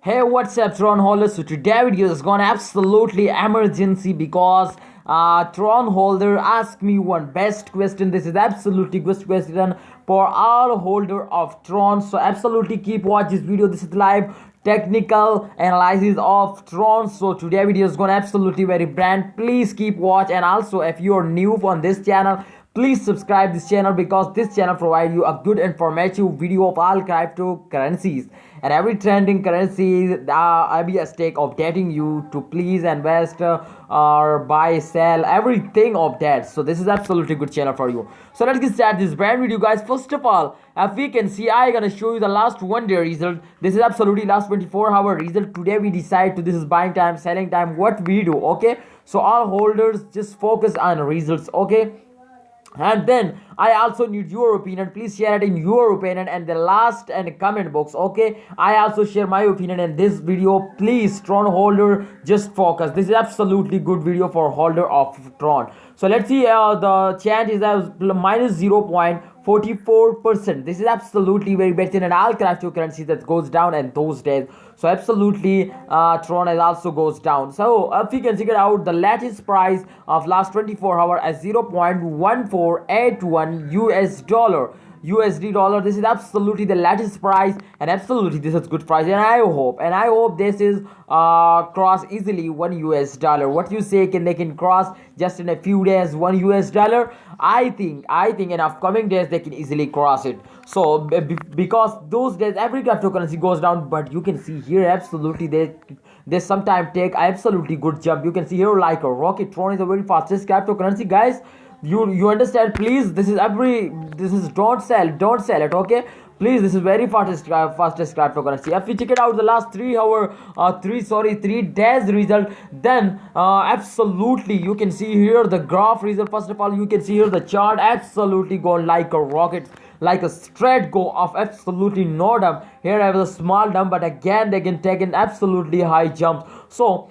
Hey, what's up, Tron holders? So today video is gone absolutely emergency because Tron holder asked me one best question. This is absolutely good question for all holder of Tron. So absolutely keep watch this video. This is live technical analysis of Tron. So today video is gone absolutely very brand. Please keep watch, and also if you are new on this channel, please subscribe this channel because this channel provide you a good informative video of all cryptocurrencies and every trending currency. I be a stake updating you to please invest or buy, sell, everything of that. So this is absolutely good channel for you. So let's get started this brand video, guys. First of all, if we can see, I gonna show you the last 1 day result. This is absolutely last 24-hour result. Today we decide to this is buying time, selling time, what we do. Okay, so all holders just focus on results. Okay, and then I also need your opinion. Please share it in your opinion and the last and comment box. Okay, I also share my opinion in this video. Please, Tron holder, just focus. This is absolutely good video for holder of Tron. So let's see, the change is minus 0.44%. This is absolutely very better than all cryptocurrencies that goes down in those days. So absolutely Tron is also goes down. So if you can figure out the latest price of last 24 hours as 0.1481 USD dollar. This is absolutely the latest price, and absolutely this is good price, and I hope this is cross easily $1 What you say, can they can cross just in a few days $1 I think in upcoming days they can easily cross it. So because those days every cryptocurrency goes down, but you can see here absolutely they sometimes take absolutely good jump. You can see here like a rocket. Tron is a very fastest cryptocurrency, guys. You understand? Please, this is don't sell it. Okay, please, this is very fastest cryptocurrency. If we check it out the last 3 days result, then absolutely you can see here the graph result. First of all, you can see here the chart absolutely go like a rocket, like a straight go of absolutely no dump. Here I have a small dump, but again they can take an absolutely high jump. So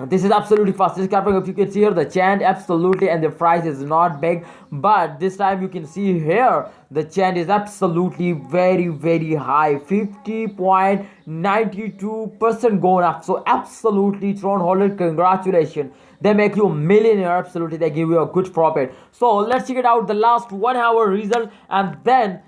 this is absolutely fastest crypto. If you can see here the chant absolutely, and the price is not big, but this time you can see here the chant is absolutely very high, 50.92% going up. So absolutely Tron holder, congratulations, they make you a millionaire. Absolutely, they give you a good profit. So let's check it out the last 1 hour result, and then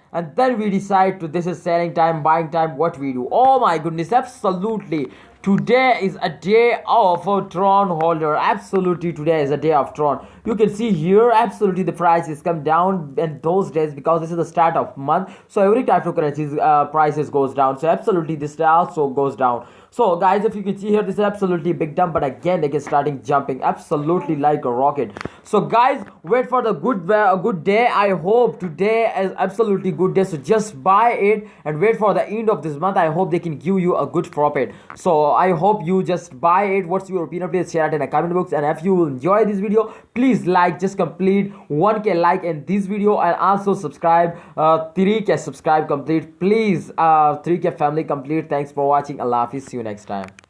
we decide to this is selling time, buying time, what we do. Oh my goodness, absolutely today is a day of a Tron holder. Absolutely today is a day of Tron. You can see here absolutely the price is come down in those days because this is the start of month. So every cryptocurrency's prices goes down. So absolutely this also goes down. So guys, if you can see here, this is absolutely big dump, but again they get starting jumping absolutely like a rocket. So guys, wait for the good day. I hope today is absolutely good day. So just buy it and wait for the end of this month. I hope they can give you a good profit. So I hope you just buy it. What's your opinion? Please share it in the comment box. And if you enjoy this video, please like, just complete 1k like in this video, and also subscribe 3k subscribe complete. Please 3k family complete. Thanks for watching. Allah Hafiz. See you next time.